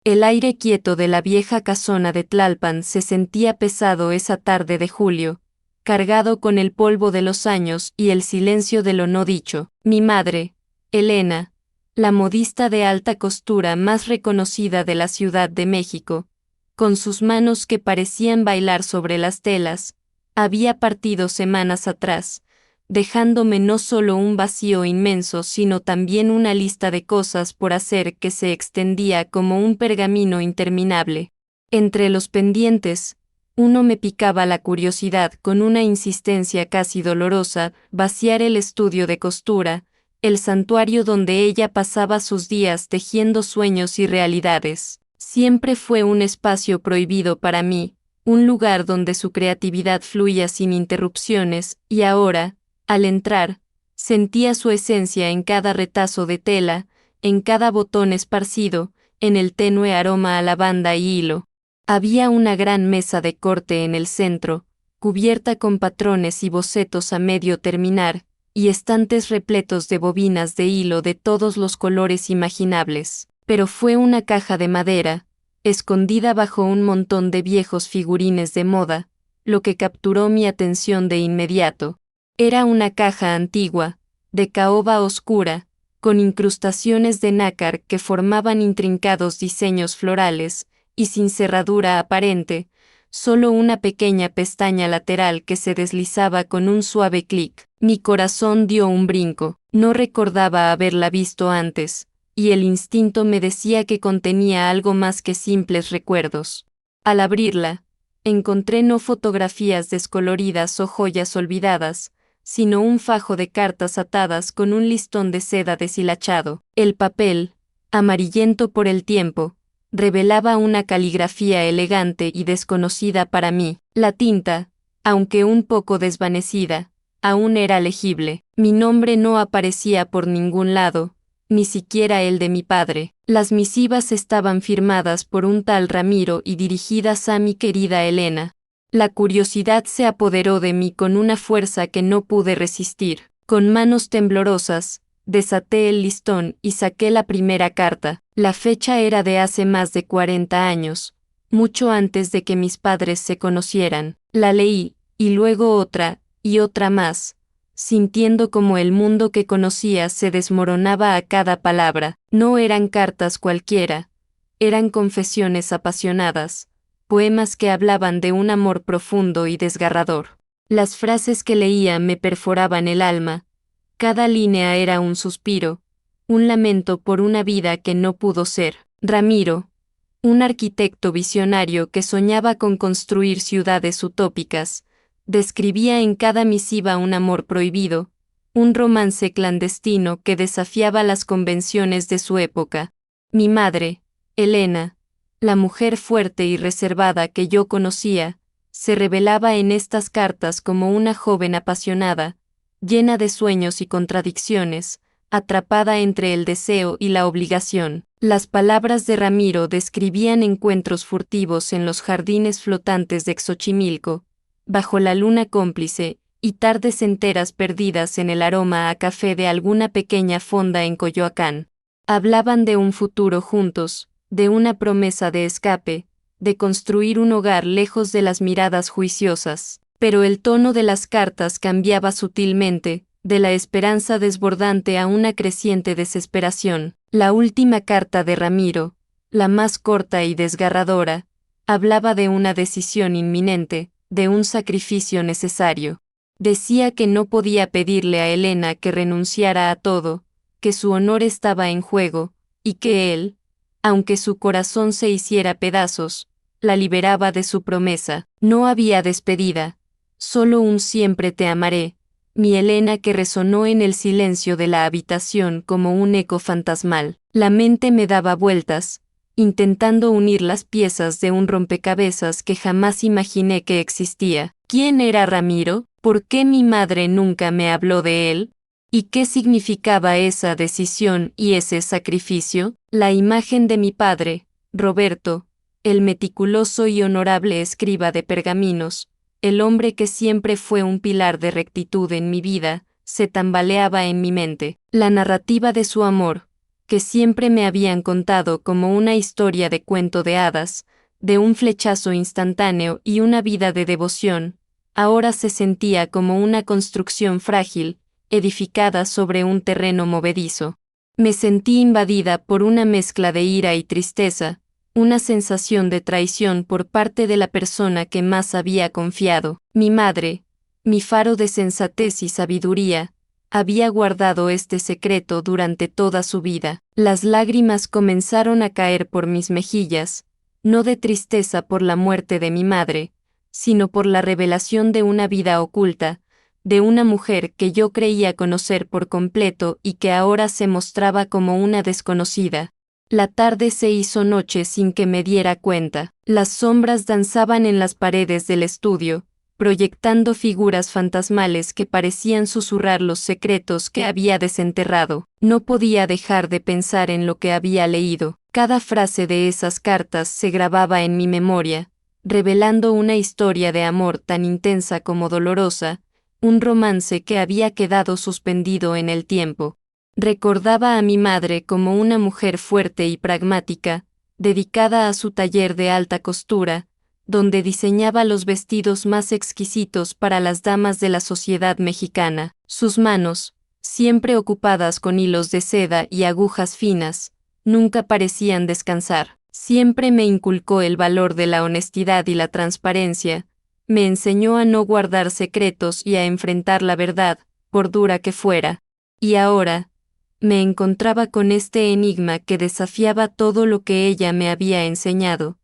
El aire quieto de la vieja casona de Tlalpan se sentía pesado esa tarde de julio, cargado con el polvo de los años y el silencio de lo no dicho. Mi madre, Elena, la modista de alta costura más reconocida de la Ciudad de México, con sus manos que parecían bailar sobre las telas, había partido semanas atrás, dejándome no solo un vacío inmenso sino también una lista de cosas por hacer que se extendía como un pergamino interminable. Entre los pendientes, uno me picaba la curiosidad con una insistencia casi dolorosa, vaciar el estudio de costura, el santuario donde ella pasaba sus días tejiendo sueños y realidades. Siempre fue un espacio prohibido para mí, un lugar donde su creatividad fluía sin interrupciones, y ahora, al entrar, sentía su esencia en cada retazo de tela, en cada botón esparcido, en el tenue aroma a lavanda y hilo. Había una gran mesa de corte en el centro, cubierta con patrones y bocetos a medio terminar, y estantes repletos de bobinas de hilo de todos los colores imaginables. Pero fue una caja de madera, escondida bajo un montón de viejos figurines de moda, lo que capturó mi atención de inmediato. Era una caja antigua, de caoba oscura, con incrustaciones de nácar que formaban intrincados diseños florales, y sin cerradura aparente, solo una pequeña pestaña lateral que se deslizaba con un suave clic. Mi corazón dio un brinco, no recordaba haberla visto antes, y el instinto me decía que contenía algo más que simples recuerdos. Al abrirla, encontré no fotografías descoloridas o joyas olvidadas, sino un fajo de cartas atadas con un listón de seda deshilachado. El papel, amarillento por el tiempo, revelaba una caligrafía elegante y desconocida para mí. La tinta, aunque un poco desvanecida, aún era legible. Mi nombre no aparecía por ningún lado, ni siquiera el de mi padre. Las misivas estaban firmadas por un tal Ramiro y dirigidas a mi querida Elena. La curiosidad se apoderó de mí con una fuerza que no pude resistir. Con manos temblorosas, desaté el listón y saqué la primera carta. La fecha era de hace más de 40 años, mucho antes de que mis padres se conocieran. La leí, y luego otra, y otra más, sintiendo como el mundo que conocía se desmoronaba a cada palabra. No eran cartas cualquiera, eran confesiones apasionadas, poemas que hablaban de un amor profundo y desgarrador. Las frases que leía me perforaban el alma, cada línea era un suspiro, un lamento por una vida que no pudo ser. Ramiro, un arquitecto visionario que soñaba con construir ciudades utópicas, describía en cada misiva un amor prohibido, un romance clandestino que desafiaba las convenciones de su época. Mi madre, Elena, la mujer fuerte y reservada que yo conocía, se revelaba en estas cartas como una joven apasionada, llena de sueños y contradicciones, atrapada entre el deseo y la obligación. Las palabras de Ramiro describían encuentros furtivos en los jardines flotantes de Xochimilco, bajo la luna cómplice, y tardes enteras perdidas en el aroma a café de alguna pequeña fonda en Coyoacán. Hablaban de un futuro juntos, de una promesa de escape, de construir un hogar lejos de las miradas juiciosas. Pero el tono de las cartas cambiaba sutilmente, de la esperanza desbordante a una creciente desesperación. La última carta de Ramiro, la más corta y desgarradora, hablaba de una decisión inminente, de un sacrificio necesario. Decía que no podía pedirle a Elena que renunciara a todo, que su honor estaba en juego, y que él, aunque su corazón se hiciera pedazos, la liberaba de su promesa. No había despedida, solo un siempre te amaré, mi Elena, que resonó en el silencio de la habitación como un eco fantasmal. La mente me daba vueltas, intentando unir las piezas de un rompecabezas que jamás imaginé que existía. ¿Quién era Ramiro? ¿Por qué mi madre nunca me habló de él? ¿Y qué significaba esa decisión y ese sacrificio? La imagen de mi padre, Roberto, el meticuloso y honorable escriba de pergaminos, el hombre que siempre fue un pilar de rectitud en mi vida, se tambaleaba en mi mente. La narrativa de su amor, que siempre me habían contado como una historia de cuento de hadas, de un flechazo instantáneo y una vida de devoción, ahora se sentía como una construcción frágil, edificada sobre un terreno movedizo. Me sentí invadida por una mezcla de ira y tristeza, una sensación de traición por parte de la persona que más había confiado. Mi madre, mi faro de sensatez y sabiduría, había guardado este secreto durante toda su vida. Las lágrimas comenzaron a caer por mis mejillas, no de tristeza por la muerte de mi madre, sino por la revelación de una vida oculta, de una mujer que yo creía conocer por completo y que ahora se mostraba como una desconocida. La tarde se hizo noche sin que me diera cuenta. Las sombras danzaban en las paredes del estudio, proyectando figuras fantasmales que parecían susurrar los secretos que había desenterrado. No podía dejar de pensar en lo que había leído. Cada frase de esas cartas se grababa en mi memoria, revelando una historia de amor tan intensa como dolorosa, un romance que había quedado suspendido en el tiempo. Recordaba a mi madre como una mujer fuerte y pragmática, dedicada a su taller de alta costura, donde diseñaba los vestidos más exquisitos para las damas de la sociedad mexicana. Sus manos, siempre ocupadas con hilos de seda y agujas finas, nunca parecían descansar. Siempre me inculcó el valor de la honestidad y la transparencia, me enseñó a no guardar secretos y a enfrentar la verdad, por dura que fuera. Y ahora, me encontraba con este enigma que desafiaba todo lo que ella me había enseñado,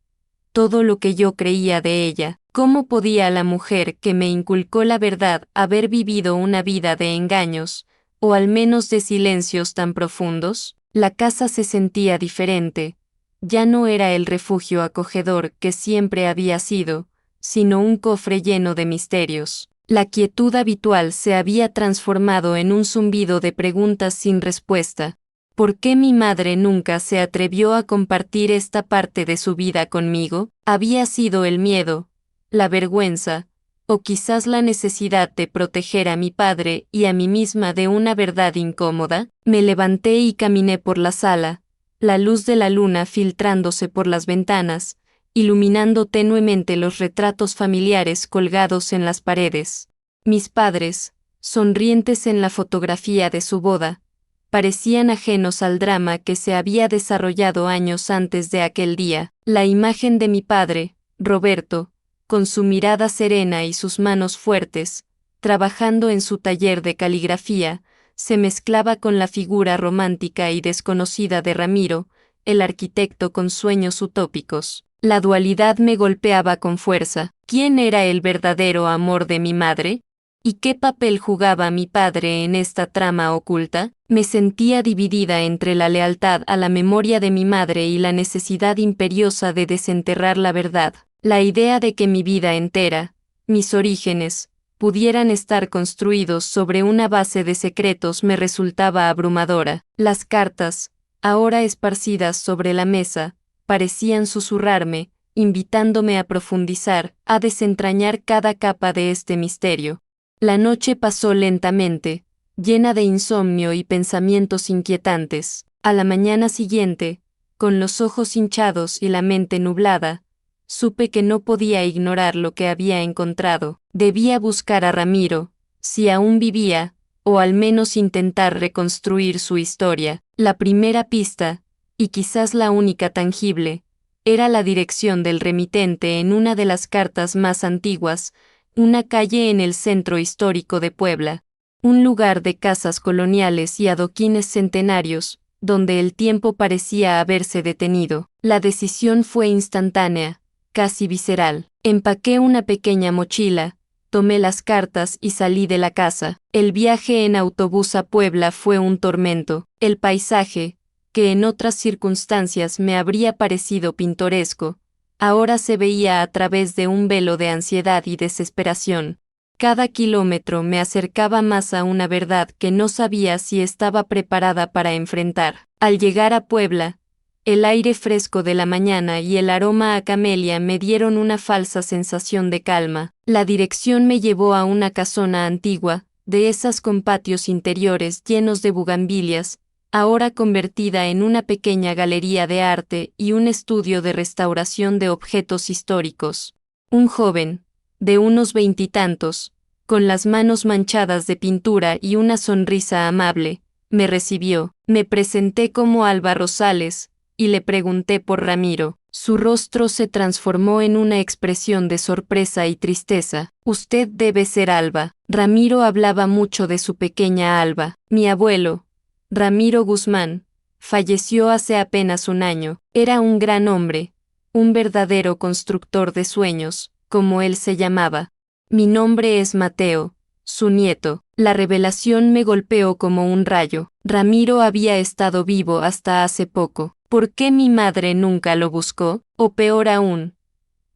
todo lo que yo creía de ella. ¿Cómo podía la mujer que me inculcó la verdad haber vivido una vida de engaños, o al menos de silencios tan profundos? La casa se sentía diferente. Ya no era el refugio acogedor que siempre había sido, sino un cofre lleno de misterios. La quietud habitual se había transformado en un zumbido de preguntas sin respuesta. ¿Por qué mi madre nunca se atrevió a compartir esta parte de su vida conmigo? ¿Había sido el miedo, la vergüenza, o quizás la necesidad de proteger a mi padre y a mí misma de una verdad incómoda? Me levanté y caminé por la sala, la luz de la luna filtrándose por las ventanas, iluminando tenuemente los retratos familiares colgados en las paredes. Mis padres, sonrientes en la fotografía de su boda, parecían ajenos al drama que se había desarrollado años antes de aquel día. La imagen de mi padre, Roberto, con su mirada serena y sus manos fuertes, trabajando en su taller de caligrafía, se mezclaba con la figura romántica y desconocida de Ramiro, el arquitecto con sueños utópicos. La dualidad me golpeaba con fuerza. ¿Quién era el verdadero amor de mi madre? ¿Y qué papel jugaba mi padre en esta trama oculta? Me sentía dividida entre la lealtad a la memoria de mi madre y la necesidad imperiosa de desenterrar la verdad. La idea de que mi vida entera, mis orígenes, pudieran estar construidos sobre una base de secretos me resultaba abrumadora. Las cartas, ahora esparcidas sobre la mesa, parecían susurrarme, invitándome a profundizar, a desentrañar cada capa de este misterio. La noche pasó lentamente, llena de insomnio y pensamientos inquietantes. A la mañana siguiente, con los ojos hinchados y la mente nublada, supe que no podía ignorar lo que había encontrado. Debía buscar a Ramiro, si aún vivía, o al menos intentar reconstruir su historia. La primera pista, y quizás la única tangible, era la dirección del remitente en una de las cartas más antiguas, una calle en el centro histórico de Puebla, un lugar de casas coloniales y adoquines centenarios, donde el tiempo parecía haberse detenido. La decisión fue instantánea, casi visceral. Empaqué una pequeña mochila, tomé las cartas y salí de la casa. El viaje en autobús a Puebla fue un tormento. El paisaje, que en otras circunstancias me habría parecido pintoresco, ahora se veía a través de un velo de ansiedad y desesperación. Cada kilómetro me acercaba más a una verdad que no sabía si estaba preparada para enfrentar. Al llegar a Puebla, el aire fresco de la mañana y el aroma a camelia me dieron una falsa sensación de calma. La dirección me llevó a una casona antigua, de esas con patios interiores llenos de bugambilias, ahora convertida en una pequeña galería de arte y un estudio de restauración de objetos históricos. Un joven, de unos veintitantos, con las manos manchadas de pintura y una sonrisa amable, me recibió. Me presenté como Alba Rosales, y le pregunté por Ramiro. Su rostro se transformó en una expresión de sorpresa y tristeza. Usted debe ser Alba. Ramiro hablaba mucho de su pequeña Alba. Mi abuelo, Ramiro Guzmán, falleció hace apenas un año. Era un gran hombre, un verdadero constructor de sueños, como él se llamaba. Mi nombre es Mateo, su nieto. La revelación me golpeó como un rayo. Ramiro había estado vivo hasta hace poco. ¿Por qué mi madre nunca lo buscó? O peor aún,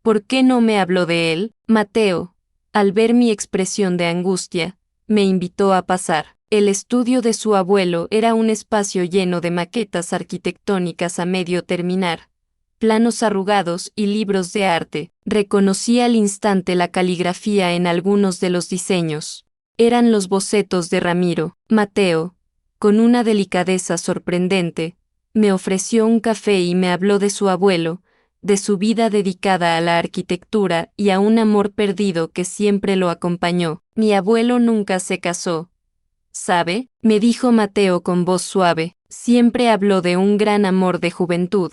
¿por qué no me habló de él? Mateo, al ver mi expresión de angustia, me invitó a pasar. El estudio de su abuelo era un espacio lleno de maquetas arquitectónicas a medio terminar, planos arrugados y libros de arte. Reconocí al instante la caligrafía en algunos de los diseños. Eran los bocetos de Ramiro. Mateo, con una delicadeza sorprendente, me ofreció un café y me habló de su abuelo, de su vida dedicada a la arquitectura y a un amor perdido que siempre lo acompañó. Mi abuelo nunca se casó. ¿Sabe? Me dijo Mateo con voz suave. Siempre habló de un gran amor de juventud,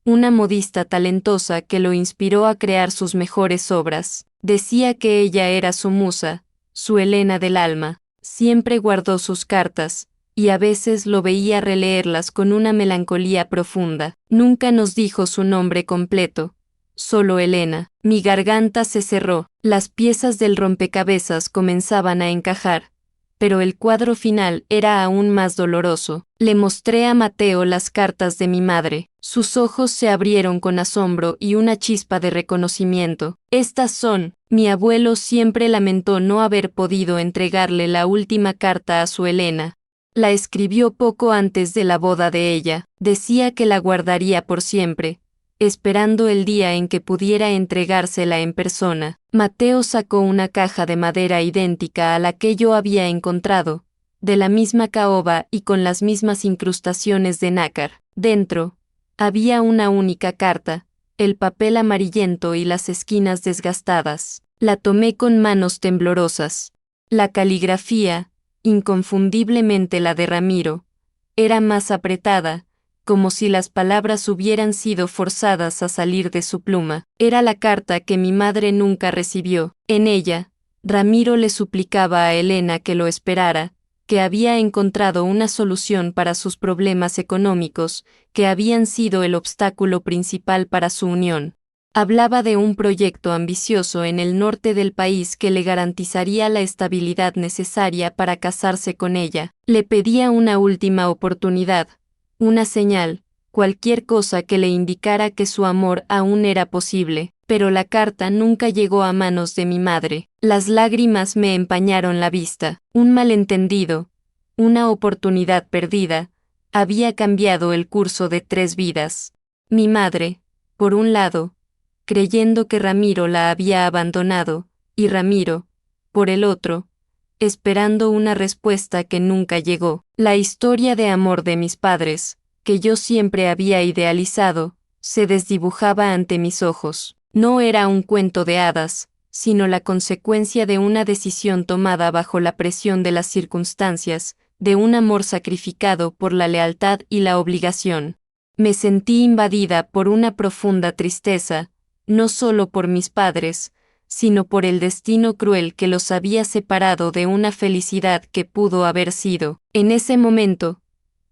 una modista talentosa que lo inspiró a crear sus mejores obras. Decía que ella era su musa, su Helena del alma. Siempre guardó sus cartas, y a veces lo veía releerlas con una melancolía profunda. Nunca nos dijo su nombre completo, solo Helena. Mi garganta se cerró, las piezas del rompecabezas comenzaban a encajar, pero el cuadro final era aún más doloroso. Le mostré a Mateo las cartas de mi madre. Sus ojos se abrieron con asombro y una chispa de reconocimiento. Estas son. Mi abuelo siempre lamentó no haber podido entregarle la última carta a su Helena. La escribió poco antes de la boda de ella. Decía que la guardaría por siempre, esperando el día en que pudiera entregársela en persona. Mateo sacó una caja de madera idéntica a la que yo había encontrado, de la misma caoba y con las mismas incrustaciones de nácar. Dentro, había una única carta, el papel amarillento y las esquinas desgastadas. La tomé con manos temblorosas. La caligrafía, inconfundiblemente la de Ramiro, era más apretada, como si las palabras hubieran sido forzadas a salir de su pluma. Era la carta que mi madre nunca recibió. En ella, Ramiro le suplicaba a Helena que lo esperara, que había encontrado una solución para sus problemas económicos, que habían sido el obstáculo principal para su unión. Hablaba de un proyecto ambicioso en el norte del país que le garantizaría la estabilidad necesaria para casarse con ella. Le pedía una última oportunidad, una señal, cualquier cosa que le indicara que su amor aún era posible, pero la carta nunca llegó a manos de mi madre. Las lágrimas me empañaron la vista. Un malentendido, una oportunidad perdida, había cambiado el curso de 3 vidas. Mi madre, por un lado, creyendo que Ramiro la había abandonado, y Ramiro, por el otro, esperando una respuesta que nunca llegó. La historia de amor de mis padres, que yo siempre había idealizado, se desdibujaba ante mis ojos. No era un cuento de hadas, sino la consecuencia de una decisión tomada bajo la presión de las circunstancias, de un amor sacrificado por la lealtad y la obligación. Me sentí invadida por una profunda tristeza, no solo por mis padres, sino por el destino cruel que los había separado de una felicidad que pudo haber sido. En ese momento,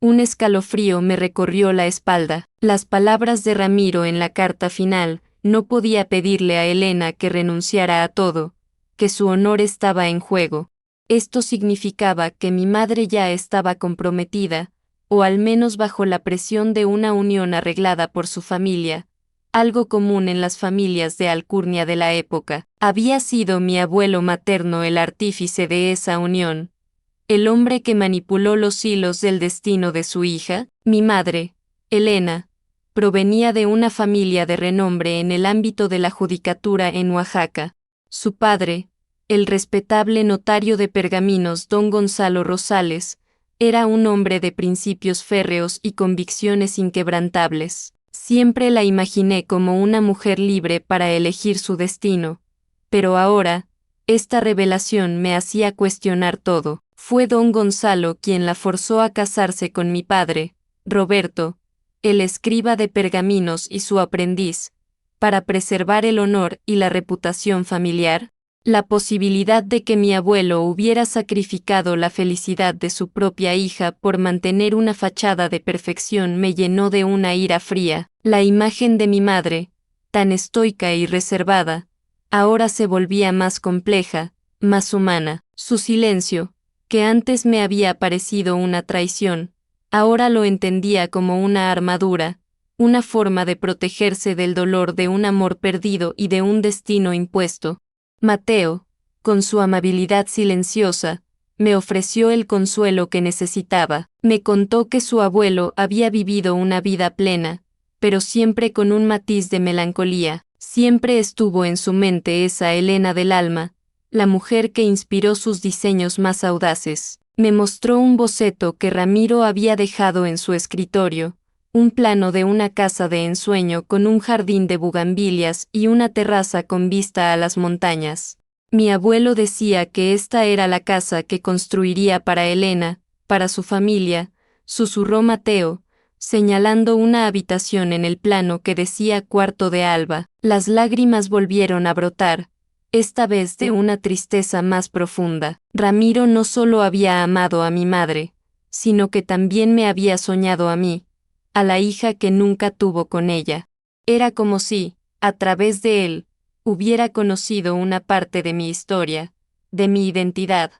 un escalofrío me recorrió la espalda. Las palabras de Ramiro en la carta final, no podía pedirle a Helena que renunciara a todo, que su honor estaba en juego. Esto significaba que mi madre ya estaba comprometida, o al menos bajo la presión de una unión arreglada por su familia, algo común en las familias de alcurnia de la época. Había sido mi abuelo materno el artífice de esa unión, el hombre que manipuló los hilos del destino de su hija. Mi madre, Helena, provenía de una familia de renombre en el ámbito de la judicatura en Oaxaca. Su padre, el respetable notario de pergaminos don Gonzalo Rosales, Era un hombre de principios férreos y convicciones inquebrantables. Siempre la imaginé como una mujer libre para elegir su destino. Pero ahora, esta revelación me hacía cuestionar todo. Fue don Gonzalo quien la forzó a casarse con mi padre, Roberto, el escriba de pergaminos y su aprendiz, para preservar el honor y la reputación familiar. La posibilidad de que mi abuelo hubiera sacrificado la felicidad de su propia hija por mantener una fachada de perfección me llenó de una ira fría. La imagen de mi madre, tan estoica y reservada, ahora se volvía más compleja, más humana. Su silencio, que antes me había parecido una traición, ahora lo entendía como una armadura, una forma de protegerse del dolor de un amor perdido y de un destino impuesto. Mateo, con su amabilidad silenciosa, me ofreció el consuelo que necesitaba. Me contó que su abuelo había vivido una vida plena, pero siempre con un matiz de melancolía. Siempre estuvo en su mente esa Helena del alma, la mujer que inspiró sus diseños más audaces. Me mostró un boceto que Ramiro había dejado en su escritorio, un plano de una casa de ensueño con un jardín de bugambilias y una terraza con vista a las montañas. Mi abuelo decía que esta era la casa que construiría para Helena, para su familia, susurró Mateo, señalando una habitación en el plano que decía cuarto de alba. Las lágrimas volvieron a brotar, esta vez de una tristeza más profunda. Ramiro no solo había amado a mi madre, sino que también me había soñado a mí, a la hija que nunca tuvo con ella. Era como si, a través de él, hubiera conocido una parte de mi historia, de mi identidad,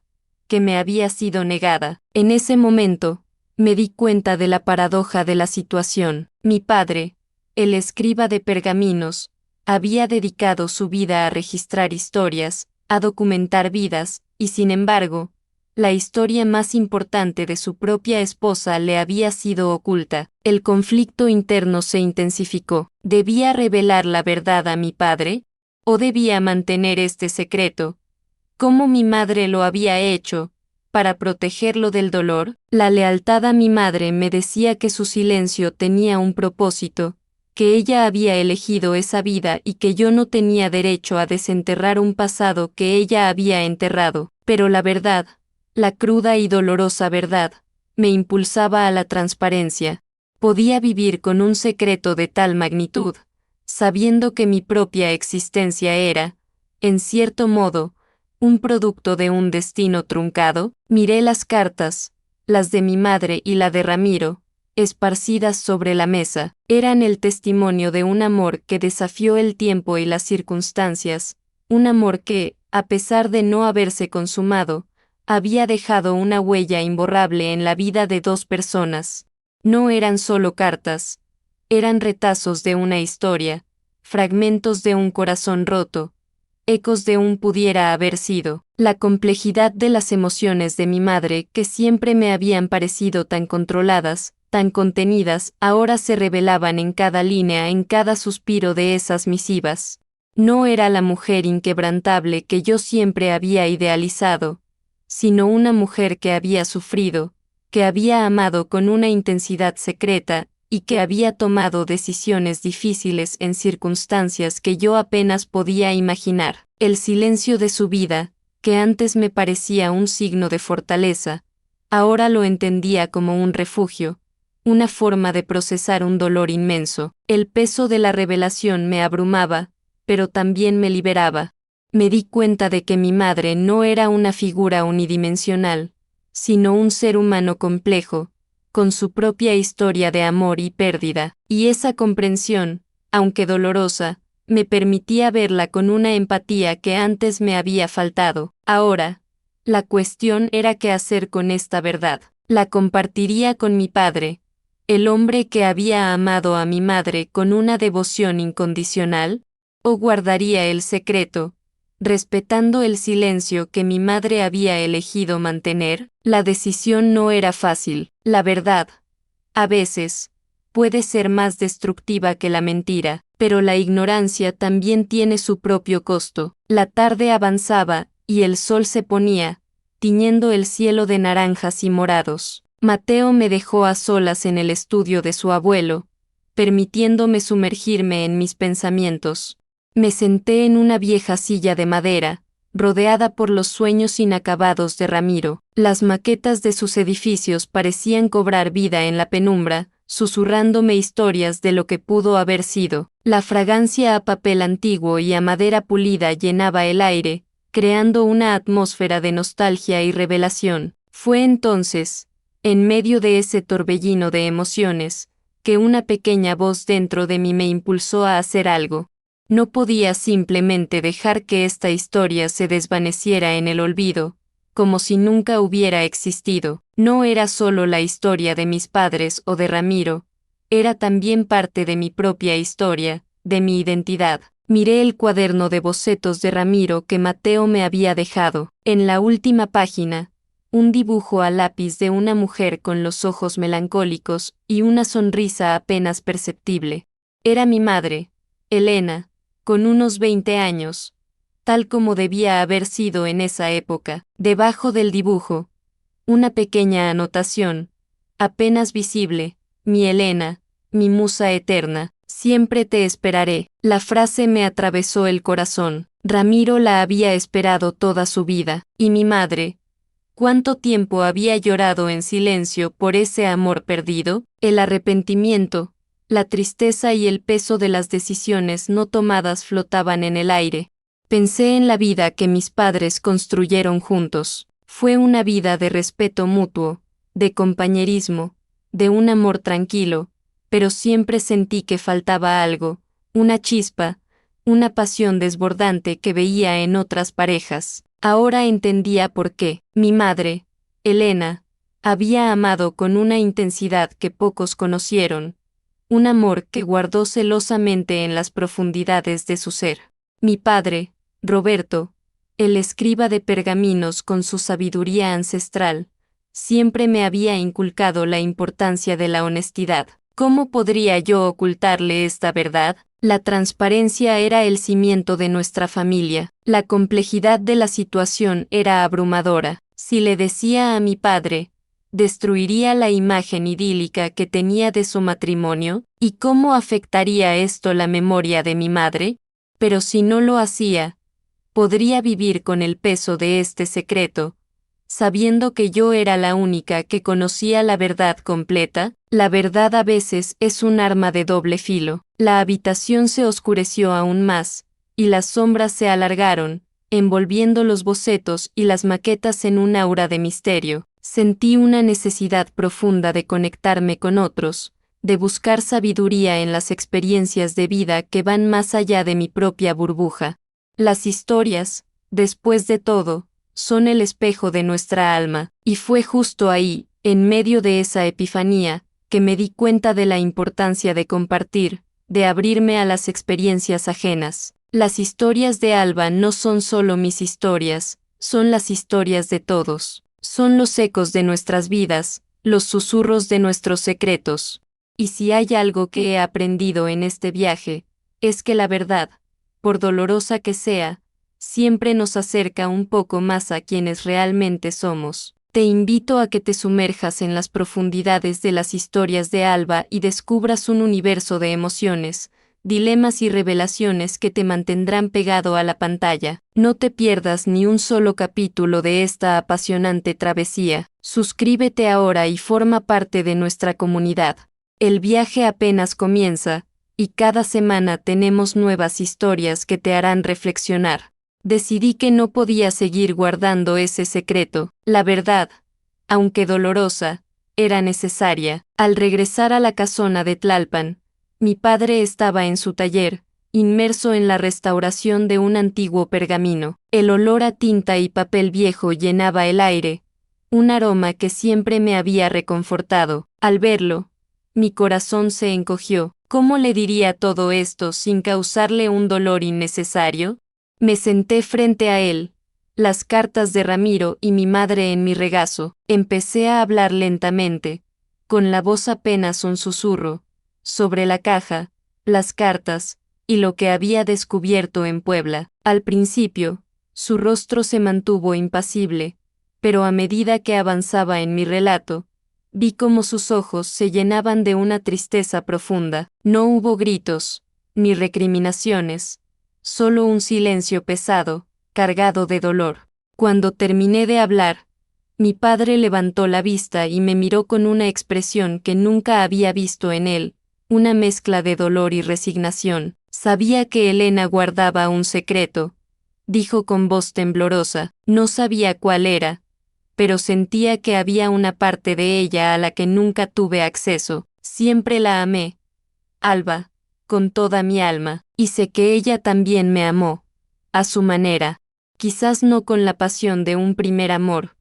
que me había sido negada. En ese momento, me di cuenta de la paradoja de la situación. Mi padre, el escriba de pergaminos, había dedicado su vida a registrar historias, a documentar vidas, y sin embargo, la historia más importante de su propia esposa le había sido oculta. El conflicto interno se intensificó. ¿Debía revelar la verdad a mi padre? ¿O debía mantener este secreto? ¿Cómo mi madre lo había hecho? Para protegerlo del dolor, la lealtad a mi madre me decía que su silencio tenía un propósito, que ella había elegido esa vida y que yo no tenía derecho a desenterrar un pasado que ella había enterrado. Pero la verdad, la cruda y dolorosa verdad, me impulsaba a la transparencia. Podía vivir con un secreto de tal magnitud, sabiendo que mi propia existencia era, en cierto modo, un producto de un destino truncado. Miré las cartas, las de mi madre y la de Ramiro, esparcidas sobre la mesa. Eran el testimonio de un amor que desafió el tiempo y las circunstancias, un amor que, a pesar de no haberse consumado, había dejado una huella imborrable en la vida de dos personas. No eran solo cartas, eran retazos de una historia, fragmentos de un corazón roto, ecos de un pudiera haber sido. La complejidad de las emociones de mi madre, que siempre me habían parecido tan controladas, tan contenidas, ahora se revelaban en cada línea, en cada suspiro de esas misivas. No era la mujer inquebrantable que yo siempre había idealizado, sino una mujer que había sufrido, que había amado con una intensidad secreta, y que había tomado decisiones difíciles en circunstancias que yo apenas podía imaginar. El silencio de su vida, que antes me parecía un signo de fortaleza, ahora lo entendía como un refugio, una forma de procesar un dolor inmenso. El peso de la revelación me abrumaba, pero también me liberaba. Me di cuenta de que mi madre no era una figura unidimensional, sino un ser humano complejo, con su propia historia de amor y pérdida, y esa comprensión, aunque dolorosa, me permitía verla con una empatía que antes me había faltado. Ahora, la cuestión era qué hacer con esta verdad. La compartiría con mi padre, el hombre que había amado a mi madre con una devoción incondicional, o guardaría el secreto, respetando el silencio que mi madre había elegido mantener. La decisión no era fácil. La verdad, a veces, puede ser más destructiva que la mentira, pero la ignorancia también tiene su propio costo. La tarde avanzaba, y el sol se ponía, tiñendo el cielo de naranjas y morados. Mateo me dejó a solas en el estudio de su abuelo, permitiéndome sumergirme en mis pensamientos. Me senté en una vieja silla de madera, rodeada por los sueños inacabados de Ramiro. Las maquetas de sus edificios parecían cobrar vida en la penumbra, susurrándome historias de lo que pudo haber sido. La fragancia a papel antiguo y a madera pulida llenaba el aire, creando una atmósfera de nostalgia y revelación. Fue entonces, en medio de ese torbellino de emociones, que una pequeña voz dentro de mí me impulsó a hacer algo. No podía simplemente dejar que esta historia se desvaneciera en el olvido, como si nunca hubiera existido. No era solo la historia de mis padres o de Ramiro, era también parte de mi propia historia, de mi identidad. Miré el cuaderno de bocetos de Ramiro que Mateo me había dejado. En la última página, un dibujo a lápiz de una mujer con los ojos melancólicos y una sonrisa apenas perceptible. Era mi madre, Elena, con unos 20 años, tal como debía haber sido en esa época. Debajo del dibujo, una pequeña anotación, apenas visible: mi Elena, mi musa eterna, siempre te esperaré. La frase me atravesó el corazón. Ramiro la había esperado toda su vida, y mi madre, ¿cuánto tiempo había llorado en silencio por ese amor perdido? El arrepentimiento, la tristeza y el peso de las decisiones no tomadas flotaban en el aire. Pensé en la vida que mis padres construyeron juntos. Fue una vida de respeto mutuo, de compañerismo, de un amor tranquilo, pero siempre sentí que faltaba algo, una chispa, una pasión desbordante que veía en otras parejas. Ahora entendía por qué. Mi madre, Elena, había amado con una intensidad que pocos conocieron, un amor que guardó celosamente en las profundidades de su ser. Mi padre, Roberto, el escriba de pergaminos con su sabiduría ancestral, siempre me había inculcado la importancia de la honestidad. ¿Cómo podría yo ocultarle esta verdad? La transparencia era el cimiento de nuestra familia. La complejidad de la situación era abrumadora. Si le decía a mi padre, ¿destruiría la imagen idílica que tenía de su matrimonio? ¿Y cómo afectaría esto la memoria de mi madre? Pero si no lo hacía, ¿podría vivir con el peso de este secreto, sabiendo que yo era la única que conocía la verdad completa? La verdad a veces es un arma de doble filo. La habitación se oscureció aún más, y las sombras se alargaron, envolviendo los bocetos y las maquetas en un aura de misterio. Sentí una necesidad profunda de conectarme con otros, de buscar sabiduría en las experiencias de vida que van más allá de mi propia burbuja. Las historias, después de todo, son el espejo de nuestra alma, y fue justo ahí, en medio de esa epifanía, que me di cuenta de la importancia de compartir, de abrirme a las experiencias ajenas. Las historias de Alba no son solo mis historias, son las historias de todos. Son los ecos de nuestras vidas, los susurros de nuestros secretos. Y si hay algo que he aprendido en este viaje, es que la verdad, por dolorosa que sea, siempre nos acerca un poco más a quienes realmente somos. Te invito a que te sumerjas en las profundidades de las historias de Alba y descubras un universo de emociones, dilemas y revelaciones que te mantendrán pegado a la pantalla. No te pierdas ni un solo capítulo de esta apasionante travesía. Suscríbete ahora y forma parte de nuestra comunidad. El viaje apenas comienza, y cada semana tenemos nuevas historias que te harán reflexionar. Decidí que no podía seguir guardando ese secreto. La verdad, aunque dolorosa, era necesaria. Al regresar a la casona de Tlalpan, mi padre estaba en su taller, inmerso en la restauración de un antiguo pergamino. El olor a tinta y papel viejo llenaba el aire, un aroma que siempre me había reconfortado. Al verlo, mi corazón se encogió. ¿Cómo le diría todo esto sin causarle un dolor innecesario? Me senté frente a él, las cartas de Ramiro y mi madre en mi regazo. Empecé a hablar lentamente, con la voz apenas un susurro, sobre la caja, las cartas, y lo que había descubierto en Puebla. Al principio, su rostro se mantuvo impasible, pero a medida que avanzaba en mi relato, Vi cómo sus ojos se llenaban de una tristeza profunda. No hubo gritos, ni recriminaciones, solo un silencio pesado, cargado de dolor. Cuando terminé de hablar, mi padre levantó la vista y me miró con una expresión que nunca había visto en él, una mezcla de dolor y resignación. Sabía que Elena guardaba un secreto, dijo con voz temblorosa. No sabía cuál era, pero sentía que había una parte de ella a la que nunca tuve acceso. Siempre la amé, Alba, con toda mi alma, y sé que ella también me amó, a su manera, quizás no con la pasión de un primer amor,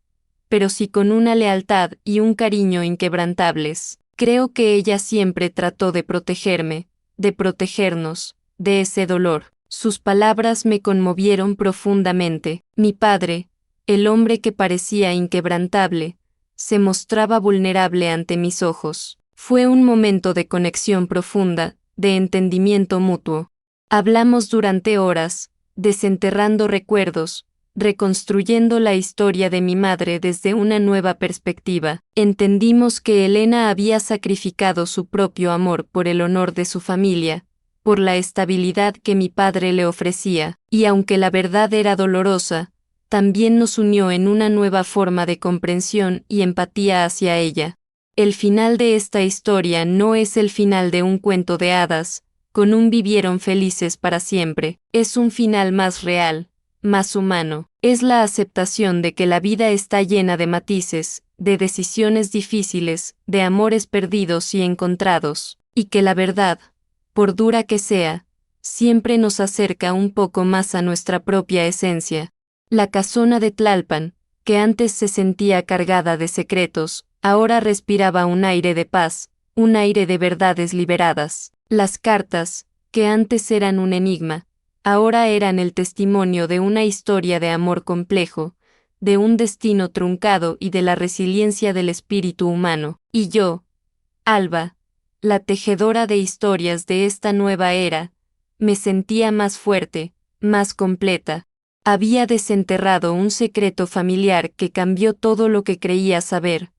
pero sí con una lealtad y un cariño inquebrantables. Creo que ella siempre trató de protegerme, de protegernos, de ese dolor. Sus palabras me conmovieron profundamente. Mi padre, el hombre que parecía inquebrantable, se mostraba vulnerable ante mis ojos. Fue un momento de conexión profunda, de entendimiento mutuo. Hablamos durante horas, desenterrando recuerdos, reconstruyendo la historia de mi madre desde una nueva perspectiva. Entendimos que Elena había sacrificado su propio amor por el honor de su familia, por la estabilidad que mi padre le ofrecía, y aunque la verdad era dolorosa, también nos unió en una nueva forma de comprensión y empatía hacia ella. El final de esta historia no es el final de un cuento de hadas, con un vivieron felices para siempre, es un final más real, más humano. Es la aceptación de que la vida está llena de matices, de decisiones difíciles, de amores perdidos y encontrados, y que la verdad, por dura que sea, siempre nos acerca un poco más a nuestra propia esencia. La casona de Tlalpan, que antes se sentía cargada de secretos, ahora respiraba un aire de paz, un aire de verdades liberadas. Las cartas, que antes eran un enigma, ahora eran el testimonio de una historia de amor complejo, de un destino truncado y de la resiliencia del espíritu humano. Y yo, Alba, la tejedora de historias de esta nueva era, me sentía más fuerte, más completa. Había desenterrado un secreto familiar que cambió todo lo que creía saber,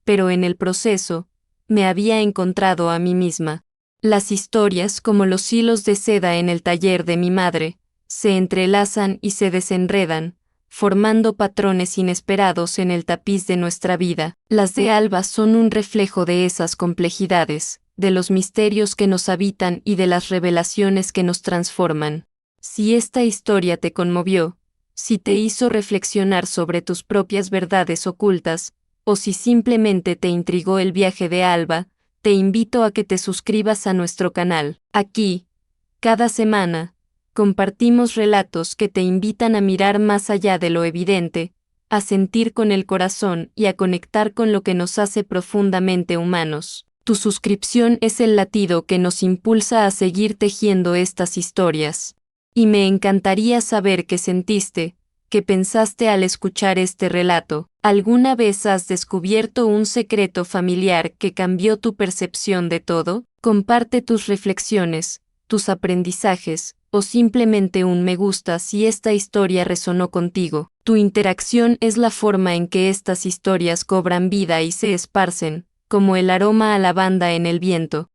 pero en el proceso, me había encontrado a mí misma. Las historias, como los hilos de seda en el taller de mi madre, se entrelazan y se desenredan, formando patrones inesperados en el tapiz de nuestra vida. Las de Alba son un reflejo de esas complejidades, de los misterios que nos habitan y de las revelaciones que nos transforman. Si esta historia te conmovió, si te hizo reflexionar sobre tus propias verdades ocultas, o si simplemente te intrigó el viaje de Alba, te invito a que te suscribas a nuestro canal. Aquí, cada semana, compartimos relatos que te invitan a mirar más allá de lo evidente, a sentir con el corazón y a conectar con lo que nos hace profundamente humanos. Tu suscripción es el latido que nos impulsa a seguir tejiendo estas historias. Y me encantaría saber qué sentiste, qué pensaste al escuchar este relato. ¿Alguna vez has descubierto un secreto familiar que cambió tu percepción de todo? Comparte tus reflexiones, tus aprendizajes, o simplemente un me gusta si esta historia resonó contigo. Tu interacción es la forma en que estas historias cobran vida y se esparcen, como el aroma a lavanda en el viento.